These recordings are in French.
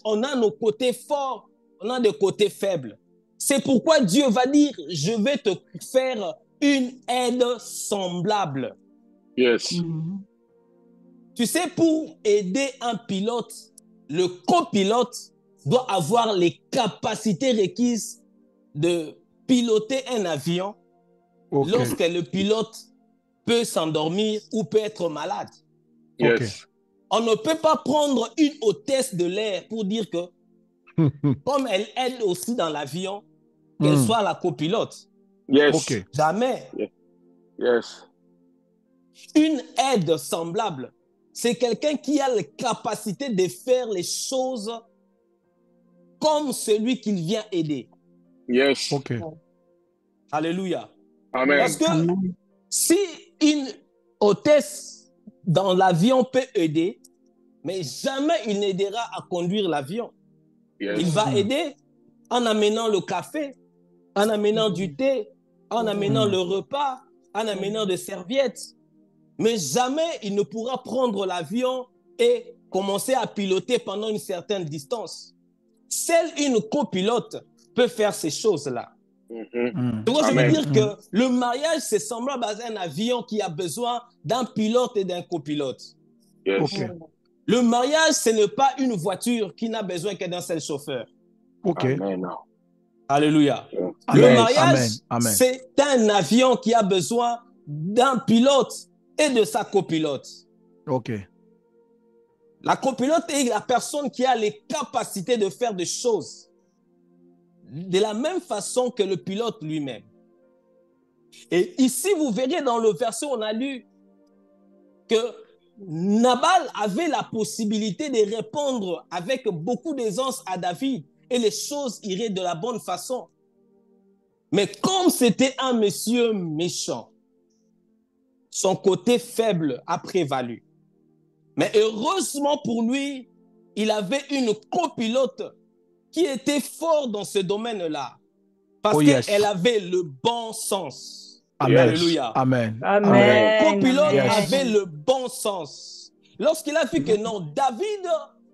on a nos côtés forts, on a des côtés faibles. C'est pourquoi Dieu va dire, je vais te faire une aide semblable. Yes. Tu sais, pour aider un pilote, le copilote doit avoir les capacités requises de piloter un avion lorsque le pilote peut s'endormir ou peut être malade. Yes. On ne peut pas prendre une hôtesse de l'air pour dire que, comme elle aide aussi dans l'avion, qu'elle soit la copilote. Yes. Jamais. Yes. Une aide semblable, c'est quelqu'un qui a la capacité de faire les choses comme celui qu'il vient aider. Yes. Alléluia. Amen. Parce que si une hôtesse dans l'avion peut aider, mais jamais il n'aidera à conduire l'avion. Yes. Il va aider en amenant le café, en amenant du thé, en amenant le repas, en amenant des serviettes. Mais jamais il ne pourra prendre l'avion et commencer à piloter pendant une certaine distance. Seule une copilote peut faire ces choses-là. Donc, je veux dire que le mariage, c'est semblable à un avion qui a besoin d'un pilote et d'un copilote. Yes. Le mariage, ce n'est pas une voiture qui n'a besoin que d'un seul chauffeur. Amen. Alléluia. Amen. Le mariage, c'est un avion qui a besoin d'un pilote et de sa copilote. La copilote est la personne qui a les capacités de faire des choses de la même façon que le pilote lui-même. Et ici, vous verrez dans le verset, on a lu que Nabal avait la possibilité de répondre avec beaucoup d'aisance à David et les choses iraient de la bonne façon. Mais comme c'était un monsieur méchant, son côté faible a prévalu. Mais heureusement pour lui, il avait une copilote qui était fort dans ce domaine-là. Parce qu'elle avait le bon sens. Alléluia. Le copilote avait le bon sens. Lorsqu'il a vu que non, David,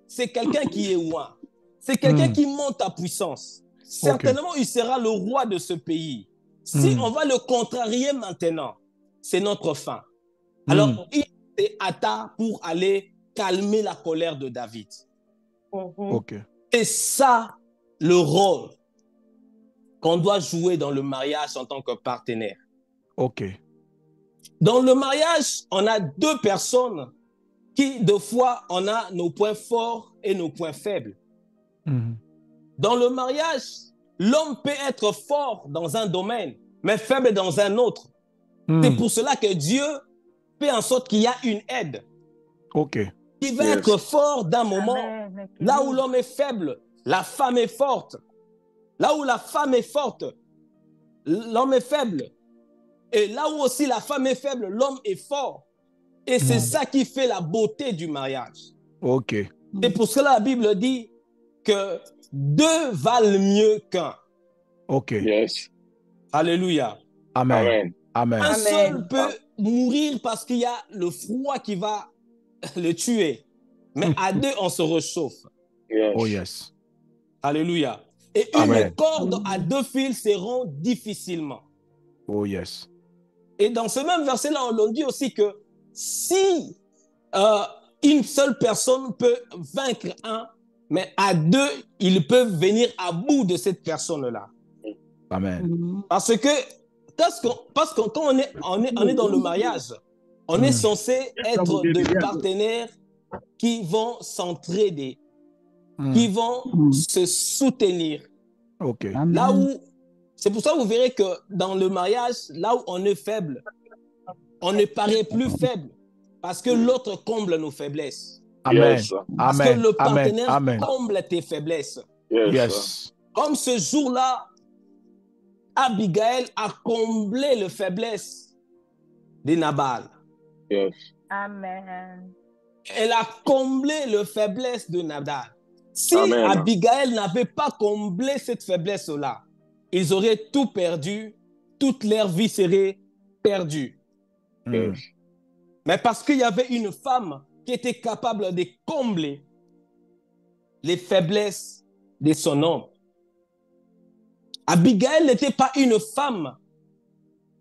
c'est quelqu'un qui est loin. C'est quelqu'un qui monte à puissance. Certainement, il sera le roi de ce pays. Si on va le contrarier maintenant, c'est notre fin. Alors, il s'est hâta pour aller calmer la colère de David. C'est ça le rôle qu'on doit jouer dans le mariage en tant que partenaire. Dans le mariage, on a deux personnes qui, deux fois, on a nos points forts et nos points faibles. Dans le mariage, l'homme peut être fort dans un domaine, mais faible dans un autre. C'est pour cela que Dieu fait en sorte qu'il y a une aide. Qui va être fort d'un moment, là où l'homme est faible, la femme est forte. Là où la femme est forte, l'homme est faible. Et là où aussi la femme est faible, l'homme est fort. Et c'est ça qui fait la beauté du mariage. C'est pour cela que la Bible dit que deux valent mieux qu'un. Alléluia. Amen. Un seul peut mourir parce qu'il y a le froid qui va le tuer. Mais à deux, on se réchauffe. Alléluia. Et une corde à deux fils se rompt difficilement. Et dans ce même verset-là, on dit aussi que si une seule personne peut vaincre un, mais à deux, ils peuvent venir à bout de cette personne-là. Parce que quand on est dans le mariage, on est censé être deux partenaires qui vont s'entraider, qui vont se soutenir. Là où, c'est pour ça que vous verrez que dans le mariage, là où on est faible, on ne paraît plus faible parce que l'autre comble nos faiblesses. Parce que le partenaire comble tes faiblesses. Comme ce jour-là, Abigail a comblé les faiblesses de Nabal. Elle a comblé les faiblesses de Nabal. Si Abigail n'avait pas comblé cette faiblesse-là, ils auraient tout perdu, toute leur vie serait perdue. Mais parce qu'il y avait une femme qui était capable de combler les faiblesses de son homme. Abigail n'était pas une femme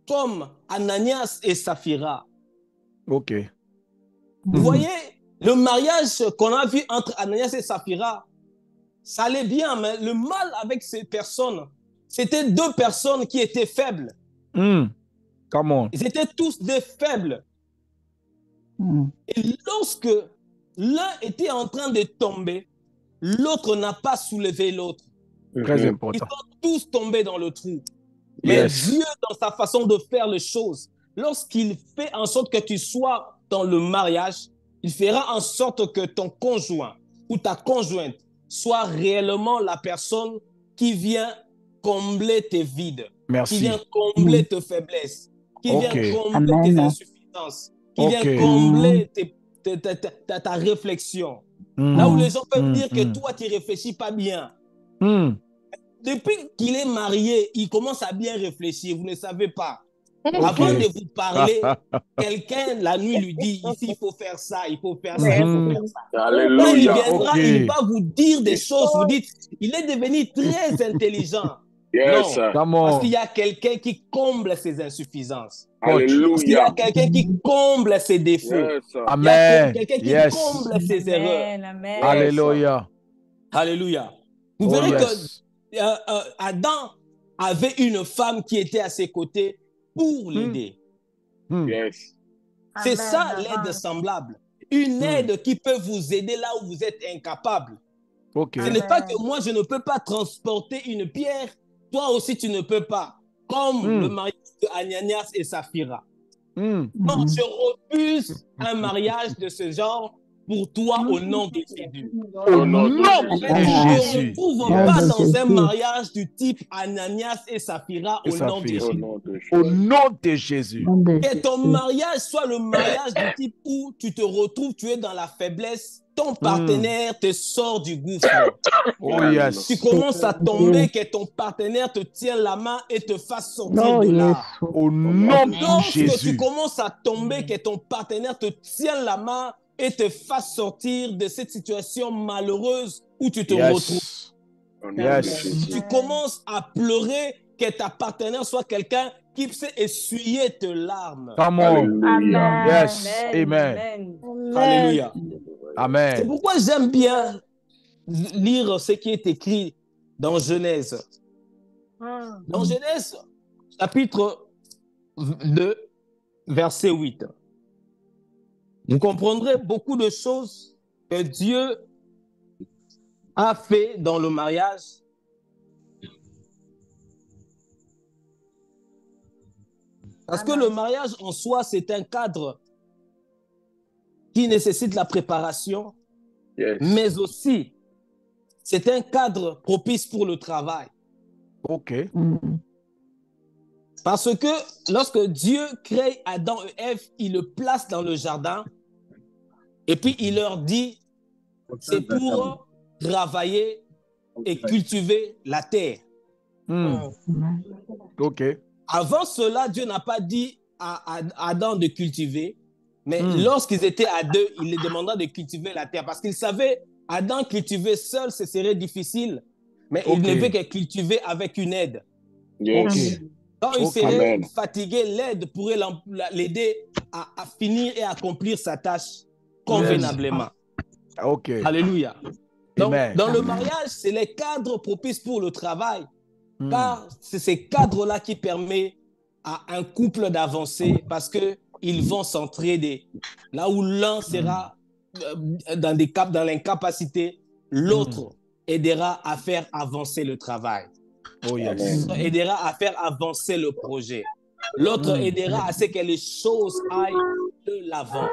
comme Ananias et Saphira. OK. Vous voyez, le mariage qu'on a vu entre Ananias et Saphira, ça allait bien, mais le mal avec ces personnes, c'était deux personnes qui étaient faibles. Come on. Ils étaient tous des faibles. Et lorsque l'un était en train de tomber, l'autre n'a pas soulevé l'autre. Très Ils important. sont tous tombés dans le trou. Mais Dieu, dans sa façon de faire les choses, lorsqu'il fait en sorte que tu sois dans le mariage, il fera en sorte que ton conjoint ou ta conjointe soit réellement la personne qui vient combler tes vides, Merci. qui vient combler tes faiblesses, qui vient combler tes insuffisances, qui vient combler ta réflexion. Là où les gens peuvent dire que toi, tu ne réfléchis pas bien. Depuis qu'il est marié, il commence à bien réfléchir. Vous ne savez pas. Avant de vous parler, quelqu'un la nuit lui dit, ici, il faut faire ça, il faut faire ça, il faut faire ça. Alléluia. Quand il viendra, il va vous dire des choses. Vous dites, il est devenu très intelligent. Yes. Non, parce qu'il y a quelqu'un qui comble ses insuffisances. Alléluia. Parce qu'il y a quelqu'un qui comble ses défauts. Yes. Il y a quelqu'un qui comble ses erreurs. Amen. Alléluia. Alléluia. Vous verrez que Adam avait une femme qui était à ses côtés pour l'aider. Yes. C'est ça l'aide semblable. Une aide qui peut vous aider là où vous êtes incapable. Ce n'est pas que moi je ne peux pas transporter une pierre, toi aussi tu ne peux pas. Comme le mariage de Ananias et Saphira. Non, je refuse un mariage de ce genre pour toi au nom de Jésus. Au nom de Je Jésus. ne trouve pas dans un mariage du type Ananias et Saphira au nom de Jésus. Au nom de Jésus. Que ton mariage soit le mariage du type où tu te retrouves, tu es dans la faiblesse, ton partenaire te sort du gouffre. Oh yes. Tu commences à tomber, que ton partenaire te tient la main et te fasse sortir de là. Au nom de Lorsque Jésus. tu commences à tomber, que ton partenaire te tient la main et te fasse sortir de cette situation malheureuse où tu te retrouves. Yes. Tu commences à pleurer, que ta partenaire soit quelqu'un qui sait essuyer tes larmes. Come on. Alléluia. Yes. Amen. Alléluia. C'est Amen. pourquoi j'aime bien lire ce qui est écrit dans Genèse. Dans Genèse, chapitre 2, verset 8. Vous comprendrez beaucoup de choses que Dieu a fait dans le mariage. Parce que le mariage en soi, c'est un cadre qui nécessite la préparation, mais aussi c'est un cadre propice pour le travail. OK. Parce que lorsque Dieu crée Adam et Ève, il le place dans le jardin et puis il leur dit, c'est pour travailler et cultiver la terre. OK. Avant cela, Dieu n'a pas dit à Adam de cultiver, mais lorsqu'ils étaient à deux, il les demanda de cultiver la terre parce qu'il savait Adam cultiver seul, ce serait difficile, mais il ne veut que cultiver avec une aide. Yes. Quand il serait fatigué, l'aide pourrait l'aider à finir et à accomplir sa tâche convenablement. OK. Alléluia. Donc, Amen. dans le mariage, c'est les cadres propices pour le travail, car c'est ces cadres-là qui permettent à un couple d'avancer parce qu'ils vont s'entraider. Là où l'un sera dans l'incapacité, l'autre aidera à faire avancer le travail. Oh yes. L'autre aidera à faire avancer le projet. L'autre aidera à ce que les choses aillent de l'avant.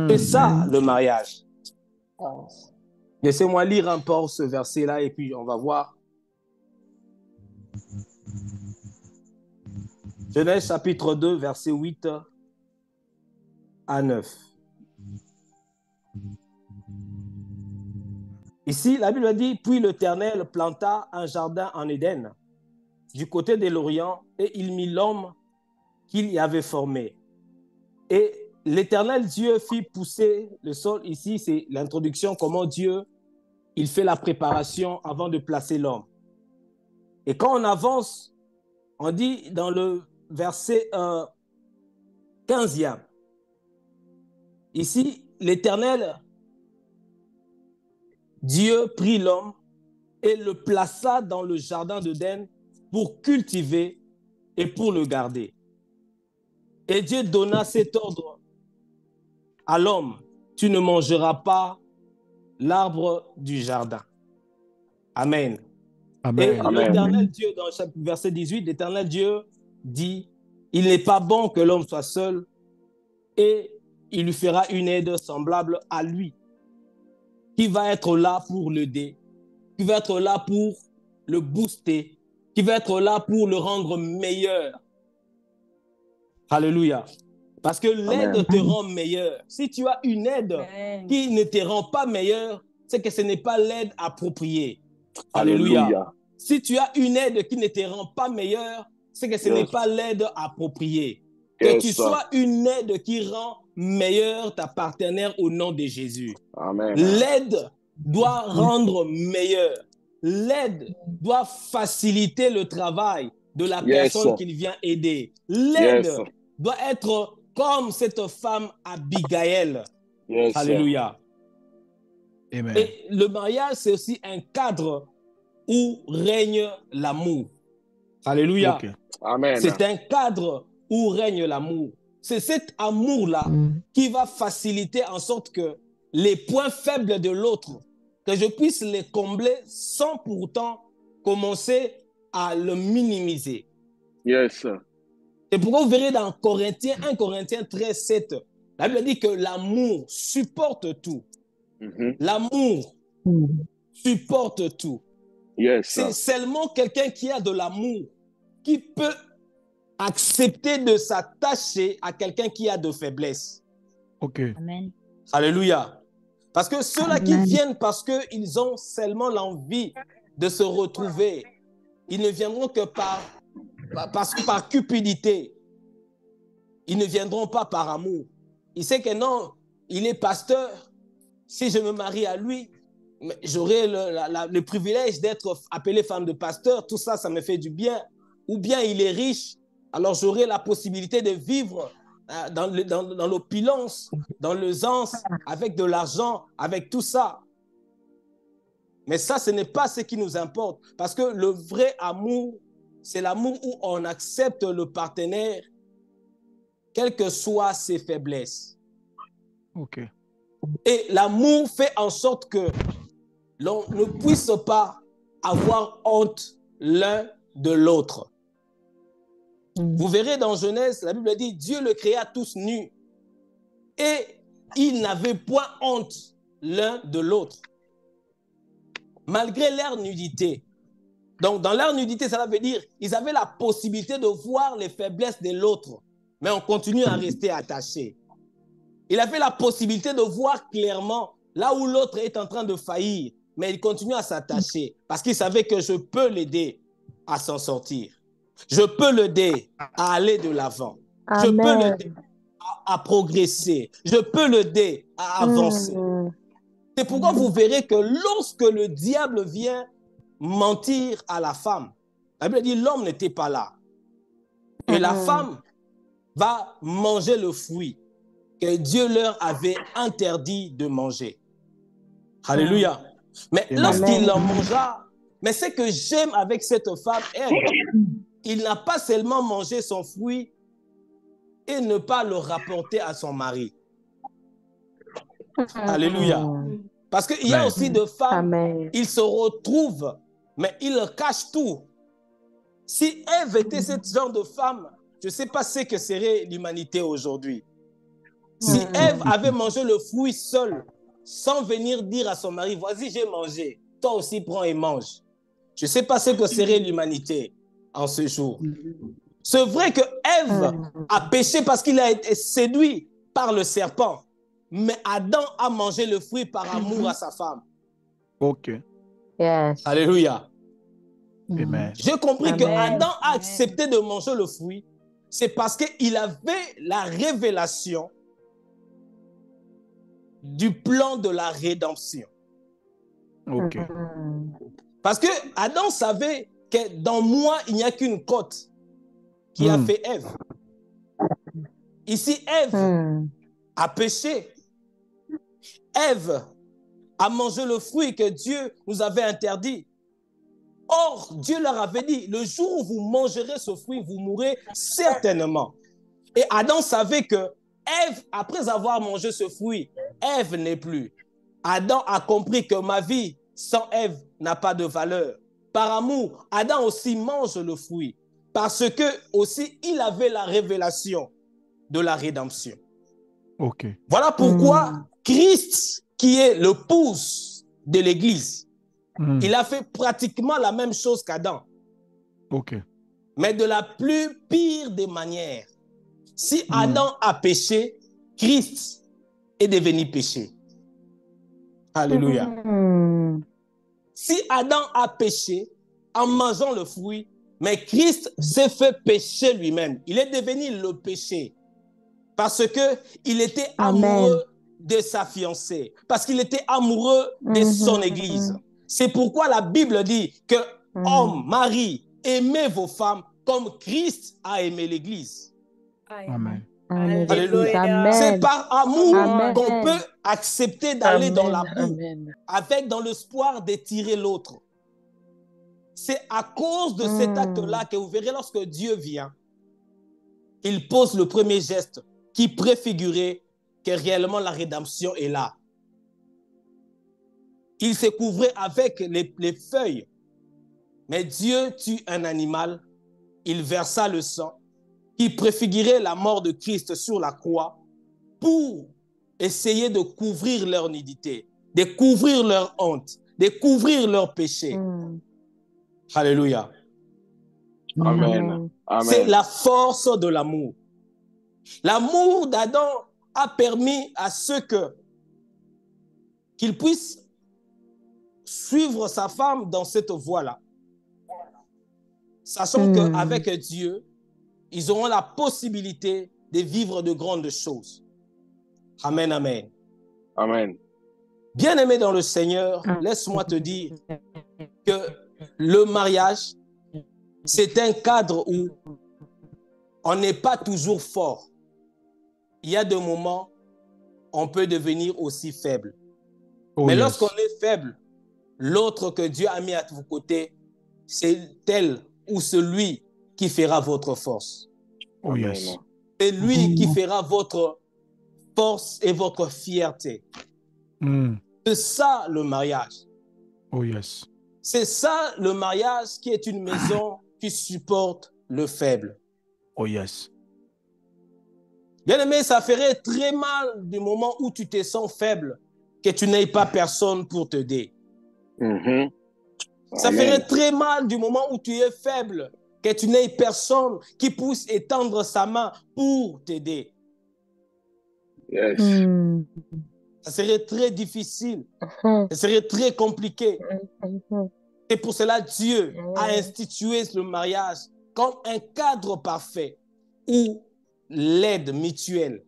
C'est ça le mariage. Laissez-moi lire un peu ce verset-là et puis on va voir. Genèse chapitre 2, verset 8 à 9. Ici, la Bible dit, puis l'Éternel planta un jardin en Éden, du côté de l'Orient, et il mit l'homme qu'il y avait formé. Et l'Éternel Dieu fit pousser le sol. Ici, c'est l'introduction, comment Dieu, il fait la préparation avant de placer l'homme. Et quand on avance, on dit dans le verset 15e, ici, l'Éternel, Dieu prit l'homme et le plaça dans le jardin d'Éden pour cultiver et pour le garder. Et Dieu donna cet ordre à l'homme: tu ne mangeras pas l'arbre du jardin. Amen. Amen. Et Amen. l'Éternel Dieu, dans le verset 18, l'Éternel Dieu dit: il n'est pas bon que l'homme soit seul, et il lui fera une aide semblable à lui, qui va être là pour l'aider, qui va être là pour le booster, qui va être là pour le rendre meilleur. Alléluia. Parce que l'aide te rend meilleur. Si tu as une aide qui ne te rend pas meilleur, c'est que ce n'est pas l'aide appropriée. Alléluia. Alléluia. Si tu as une aide qui ne te rend pas meilleur, c'est que ce n'est pas l'aide appropriée. Que tu sois une aide qui rend meilleur ta partenaire au nom de Jésus. Amen. L'aide doit rendre meilleur. L'aide doit faciliter le travail de la personne qu'il vient aider. L'aide doit être comme cette femme Abigail. Alléluia. Amen. Et le mariage, c'est aussi un cadre où règne l'amour. Alléluia. Okay. Amen. C'est un cadre où règne l'amour. C'est cet amour-là qui va faciliter en sorte que les points faibles de l'autre, que je puisse les combler sans pourtant commencer à le minimiser. Yes. C'est pourquoi vous verrez dans 1 Corinthiens 13, 7, la Bible dit que l'amour supporte tout. L'amour supporte tout. Yes. C'est seulement quelqu'un qui a de l'amour qui peut accepter de s'attacher à quelqu'un qui a de faiblesse. Ok. Amen. Alléluia. Parce que ceux-là qui viennent parce qu'ils ont seulement l'envie de se retrouver, ils ne viendront que par cupidité. Ils ne viendront pas par amour. Il sait que non, il est pasteur. Si je me marie à lui, j'aurai le privilège d'être appelé femme de pasteur. Tout ça, ça me fait du bien. Ou bien il est riche, alors j'aurai la possibilité de vivre dans l'opulence, dans l'aisance, avec de l'argent, avec tout ça. Mais ça, ce n'est pas ce qui nous importe. Parce que le vrai amour, c'est l'amour où on accepte le partenaire, quelles que soient ses faiblesses. Ok. Et l'amour fait en sorte que l'on ne puisse pas avoir honte l'un de l'autre. Vous verrez dans Genèse, la Bible dit, Dieu le créa tous nus et ils n'avaient point honte l'un de l'autre, malgré leur nudité. Donc, dans leur nudité, ça veut dire ils avaient la possibilité de voir les faiblesses de l'autre, mais on continue à rester attachés. Il avait la possibilité de voir clairement là où l'autre est en train de faillir, mais il continue à s'attacher parce qu'il savait que je peux l'aider à s'en sortir. Je peux l'aider à aller de l'avant. Je peux l'aider à progresser. Je peux l'aider à avancer. C'est pourquoi vous verrez que lorsque le diable vient mentir à la femme, la Bible dit l'homme n'était pas là. Et la femme va manger le fruit que Dieu leur avait interdit de manger. Alléluia. Mais lorsqu'il en mangea, mais ce que j'aime avec cette femme, il n'a pas seulement mangé son fruit et ne pas le rapporter à son mari. Alléluia. Parce qu'il y a aussi des femmes, ils se retrouvent, mais ils cachent tout. Si Ève était ce genre de femme, je ne sais pas ce que serait l'humanité aujourd'hui. Si Ève avait mangé le fruit seule, sans venir dire à son mari, vas-y, j'ai mangé, toi aussi prends et mange. Je ne sais pas ce que serait l'humanité en ce jour. C'est vrai que Ève a péché parce qu'il a été séduit par le serpent. Mais Adam a mangé le fruit par amour à sa femme. Ok. Yes. Alléluia. Amen. J'ai compris que Adam a accepté de manger le fruit. C'est parce qu'il avait la révélation du plan de la rédemption. Ok. Parce que Adam savait que dans moi, il n'y a qu'une côte qui a fait Ève. Ici, Ève a péché. Ève a mangé le fruit que Dieu nous avait interdit. Or, Dieu leur avait dit, le jour où vous mangerez ce fruit, vous mourrez certainement. Et Adam savait que Ève, après avoir mangé ce fruit, Ève n'est plus. Adam a compris que ma vie sans Ève n'a pas de valeur. Par amour, Adam aussi mange le fruit parce que aussi il avait la révélation de la rédemption. Ok. Voilà pourquoi Christ, qui est le pouce de l'Église, il a fait pratiquement la même chose qu'Adam. Ok. Mais de la plus pire des manières. Si Adam a péché, Christ est devenu péché. Alléluia. Si Adam a péché en mangeant le fruit, mais Christ s'est fait pécher lui-même. Il est devenu le péché. Parce qu'il était amoureux de sa fiancée. Parce qu'il était amoureux de son église. C'est pourquoi la Bible dit que hommes, mari, aimez vos femmes comme Christ a aimé l'église. Amen. Alléluia. C'est par amour qu'on peut accepter d'aller dans la boue avec dans l'espoir d'étirer l'autre. C'est à cause de cet acte-là que vous verrez lorsque Dieu vient, il pose le premier geste qui préfigurait que réellement la rédemption est là. Il s'est couvré avec les feuilles, mais Dieu tue un animal, il versa le sang qui préfigurait la mort de Christ sur la croix pour essayer de couvrir leur nudité, de couvrir leur honte, de couvrir leur péché. Alléluia. Amen. Amen. C'est la force de l'amour. L'amour d'Adam a permis à ceux qu'il puisse suivre sa femme dans cette voie-là. Sachant qu'avec Dieu, ils auront la possibilité de vivre de grandes choses. Amen, amen. Amen. Bien-aimé dans le Seigneur, laisse-moi te dire que le mariage, c'est un cadre où on n'est pas toujours fort. Il y a des moments, on peut devenir aussi faible. Mais lorsqu'on est faible, l'autre que Dieu a mis à vos côtés, c'est elle ou celui qui fera votre force. Oh yes. C'est lui qui fera votre force et votre fierté. C'est ça le mariage. Oh yes. C'est ça le mariage qui est une maison qui supporte le faible. Oh yes. Bien-aimé, ça ferait très mal du moment où tu te sens faible que tu n'aies pas personne pour t'aider. Ça ferait très mal du moment où tu es faible que tu n'aies personne qui puisse étendre sa main pour t'aider. Yes. Ça serait très difficile. Ça serait très compliqué. Et pour cela, Dieu a institué le mariage comme un cadre parfait où l'aide mutuelle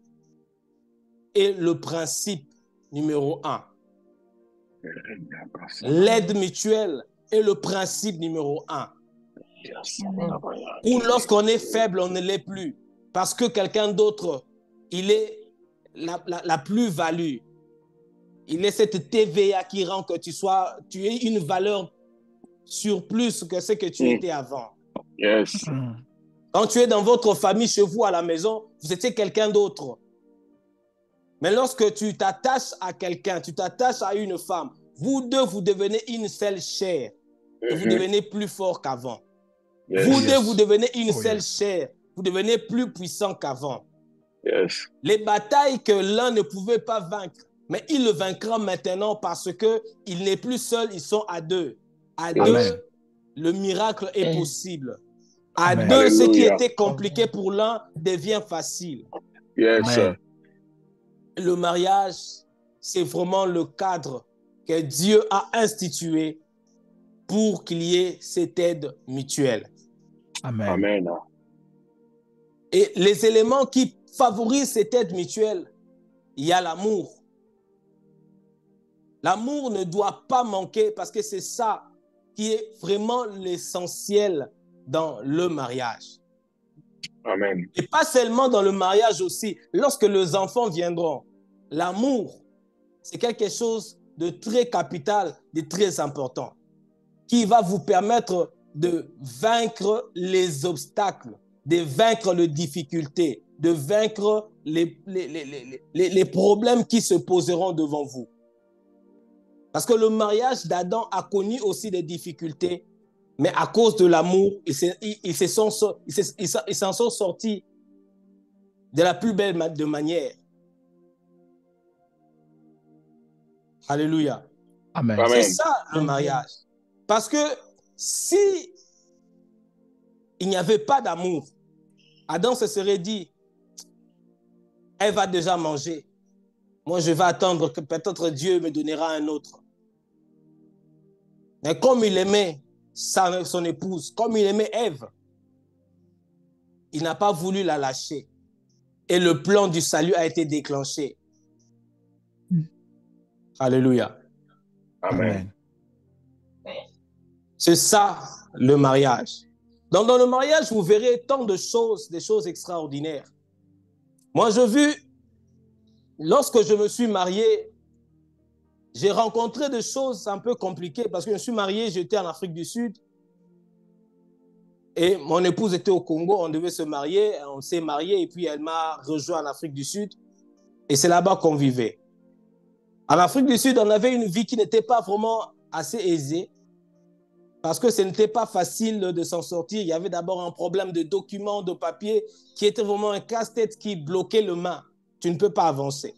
est le principe numéro 1. L'aide mutuelle est le principe numéro 1. Ou lorsqu'on est faible, on ne l'est plus. Parce que quelqu'un d'autre, il est la plus-value. Il est cette TVA qui rend que tu aies une valeur sur plus que ce que tu étais avant. Yes. Quand tu es dans votre famille, chez vous, à la maison, vous étiez quelqu'un d'autre. Mais lorsque tu t'attaches à quelqu'un, tu t'attaches à une femme, vous deux, vous devenez une seule chair. Et vous devenez plus fort qu'avant. Vous deux, vous devenez une seule chair. Vous devenez plus puissant qu'avant. Les batailles que l'un ne pouvait pas vaincre, mais il le vaincra maintenant parce qu'il n'est plus seul, ils sont à deux. À deux, le miracle est possible. À deux, ce qui était compliqué pour l'un devient facile. Le mariage, c'est vraiment le cadre que Dieu a institué pour qu'il y ait cette aide mutuelle. Amen. Et les éléments qui favorisent cette aide mutuelle, il y a l'amour. L'amour ne doit pas manquer parce que c'est ça qui est vraiment l'essentiel dans le mariage. Amen. Et pas seulement dans le mariage aussi. Lorsque les enfants viendront, l'amour, c'est quelque chose de très capital, de très important, qui va vous permettre de vaincre les obstacles, de vaincre les difficultés, de vaincre les problèmes qui se poseront devant vous. Parce que le mariage d'Adam a connu aussi des difficultés, mais à cause de l'amour, ils s'en sont sortis de la plus belle de manière. Alléluia. Amen. Amen. C'est ça le mariage. Parce que si il n'y avait pas d'amour, Adam se serait dit, elle va déjà manger. Moi, je vais attendre que peut-être Dieu me donnera un autre. Mais comme il aimait son épouse, comme il aimait Ève, il n'a pas voulu la lâcher. Et le plan du salut a été déclenché. Alléluia. Amen. C'est ça le mariage. Donc dans le mariage, vous verrez tant de choses, des choses extraordinaires. Moi, j'ai vu, lorsque je me suis marié, j'ai rencontré des choses un peu compliquées parce que je me suis marié, j'étais en Afrique du Sud et mon épouse était au Congo, on devait se marier, on s'est marié et puis elle m'a rejoint en Afrique du Sud et c'est là-bas qu'on vivait. En Afrique du Sud, on avait une vie qui n'était pas vraiment assez aisée parce que ce n'était pas facile de s'en sortir. Il y avait d'abord un problème de documents, de papiers qui était vraiment un casse-tête qui bloquait le main. Tu ne peux pas avancer.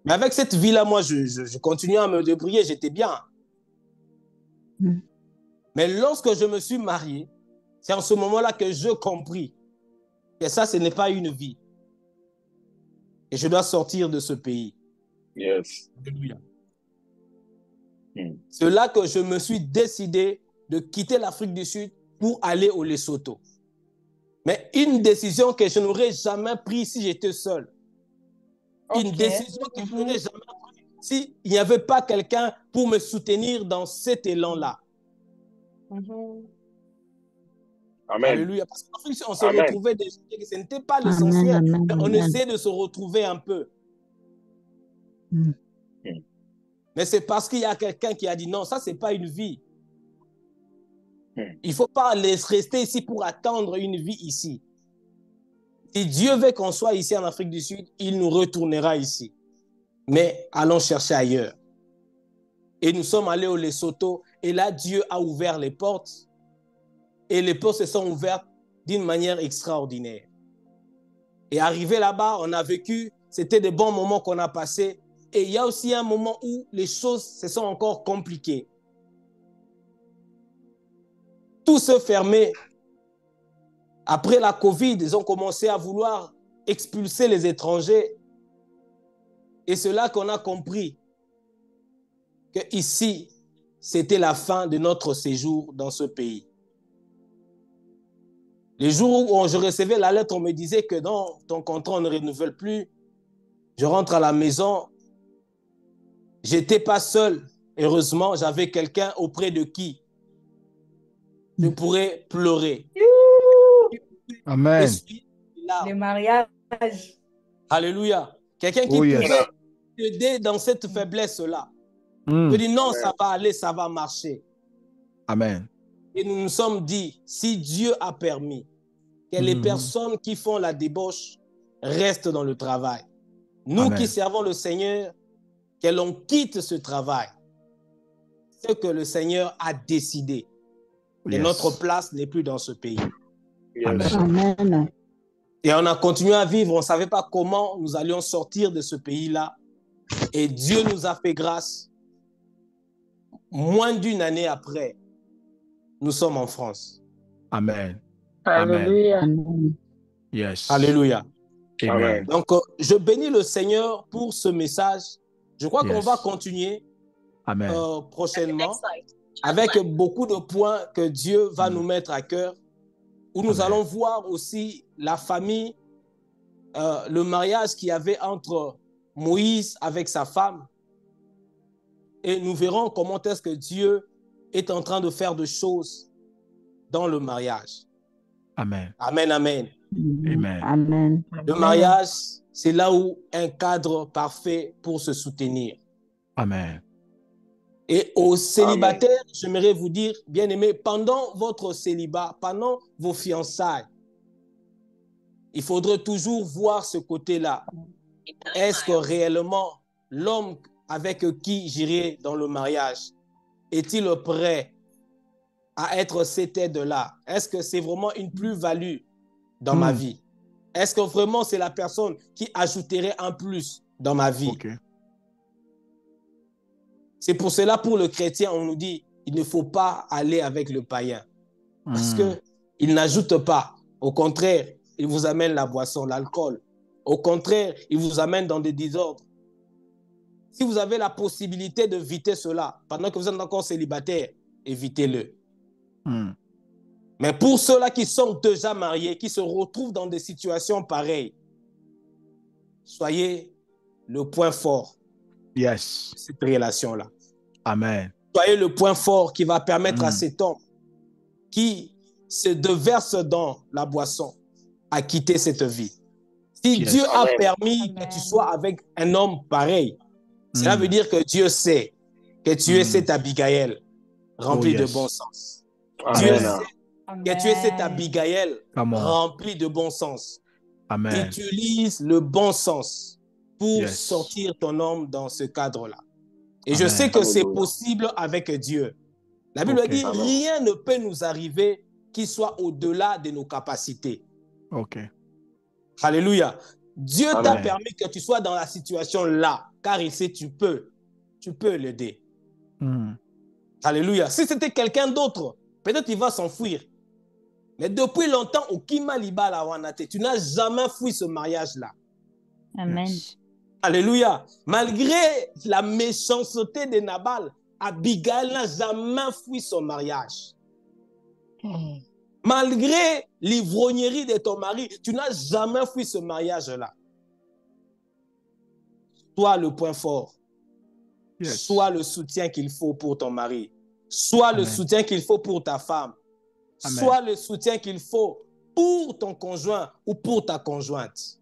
Mais avec cette vie-là, moi, je continuais à me débrouiller, j'étais bien. Mais lorsque je me suis marié, c'est en ce moment-là que je compris que ça, ce n'est pas une vie. Et je dois sortir de ce pays. Yes. Alléluia. C'est là que je me suis décidé de quitter l'Afrique du Sud pour aller au Lesotho. Mais une décision que je n'aurais jamais prise si j'étais seul. Une décision que je n'aurais jamais prise s'il n'y avait pas quelqu'un pour me soutenir dans cet élan-là. Amen. Alléluia. Parce qu'en fait, on se retrouvait déjà, ce n'était pas l'essentiel. On essayait de se retrouver un peu. Mais c'est parce qu'il y a quelqu'un qui a dit non, ça, ce n'est pas une vie. Il ne faut pas rester ici pour attendre une vie ici. Si Dieu veut qu'on soit ici en Afrique du Sud, il nous retournera ici. Mais allons chercher ailleurs. Et nous sommes allés au Lesotho et là, Dieu a ouvert les portes. Et les portes se sont ouvertes d'une manière extraordinaire. Et arrivé là-bas, on a vécu, c'était des bons moments qu'on a passés. Et il y a aussi un moment où les choses se sont encore compliquées. Tout se fermait. Après la Covid, ils ont commencé à vouloir expulser les étrangers. Et c'est là qu'on a compris que ici, c'était la fin de notre séjour dans ce pays. Les jours où je recevais la lettre, on me disait que non, ton contrat, on ne renouvelle plus. Je rentre à la maison. Je n'étais pas seul. Heureusement, j'avais quelqu'un auprès de qui je pourrais pleurer. Amen. Le mariage. Alléluia. Quelqu'un qui pouvait m'aider dans cette faiblesse-là. Je dis non, ça va aller, ça va marcher. Amen. Et nous nous sommes dit, si Dieu a permis que les personnes qui font la débauche restent dans le travail, nous qui servons le Seigneur, que l'on quitte ce travail, ce que le Seigneur a décidé. Et notre place n'est plus dans ce pays. Amen. Et on a continué à vivre, on ne savait pas comment nous allions sortir de ce pays-là. Et Dieu nous a fait grâce. Moins d'une année après, nous sommes en France. Amen. Alléluia. Yes. Alléluia. Amen. Donc, je bénis le Seigneur pour ce message. Je crois qu'on va continuer prochainement avec beaucoup de points que Dieu va nous mettre à cœur, où nous allons voir aussi la famille, le mariage qu'il y avait entre Moïse avec sa femme et nous verrons comment est-ce que Dieu est en train de faire des choses dans le mariage. Amen. Amen, amen. Amen. Amen. Le mariage, c'est là où un cadre parfait pour se soutenir. Amen. Et aux célibataires, j'aimerais vous dire, bien-aimés, pendant votre célibat, pendant vos fiançailles, il faudrait toujours voir ce côté-là. Est-ce que réellement l'homme avec qui j'irai dans le mariage, est-il prêt à être cette aide-là? Est-ce que c'est vraiment une plus-value dans ma vie? Est-ce que vraiment c'est la personne qui ajouterait un plus dans ma vie? Okay. C'est pour cela, pour le chrétien, on nous dit, il ne faut pas aller avec le païen. Parce qu'il n'ajoute pas. Au contraire, il vous amène la boisson, l'alcool. Au contraire, il vous amène dans des désordres. Si vous avez la possibilité d'éviter cela, pendant que vous êtes encore célibataire, évitez-le. Mais pour ceux-là qui sont déjà mariés, qui se retrouvent dans des situations pareilles, soyez le point fort. Yes. Cette relation-là. Amen. Soyez le point fort qui va permettre à cet homme qui se déverse dans la boisson à quitter cette vie. Si Dieu a permis que tu sois avec un homme pareil, cela veut dire que Dieu sait que tu es cette Abigail remplie de bon sens. Dieu sait que tu es cette Abigail remplie de bon sens. Amen. Utilise le bon sens pour sortir ton homme dans ce cadre-là. Et je sais que c'est possible avec Dieu. La Bible dit, rien ne peut nous arriver qui soit au-delà de nos capacités. Alléluia. Dieu t'a permis que tu sois dans la situation-là, car il sait que tu peux l'aider. Alléluia. Si c'était quelqu'un d'autre, peut-être il va s'enfuir. Mais depuis longtemps, au Kima Liba la Wanate, tu n'as jamais fui ce mariage-là. Amen. Alléluia. Malgré la méchanceté de Nabal, Abigail n'a jamais fui son mariage. Malgré l'ivrognerie de ton mari, tu n'as jamais fui ce mariage-là. Sois le point fort. Sois le soutien qu'il faut pour ton mari. Sois le soutien qu'il faut pour ta femme. Sois le soutien qu'il faut pour ton conjoint ou pour ta conjointe.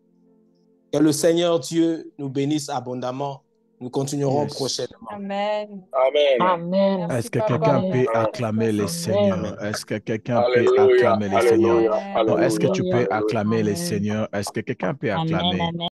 Que le Seigneur Dieu nous bénisse abondamment. Nous continuerons prochainement. Amen. Amen. Amen. Est-ce que quelqu'un peut acclamer les Seigneurs? Est-ce que quelqu'un peut acclamer les Seigneurs? Est-ce que tu peux acclamer les Seigneurs? Est-ce que quelqu'un peut acclamer?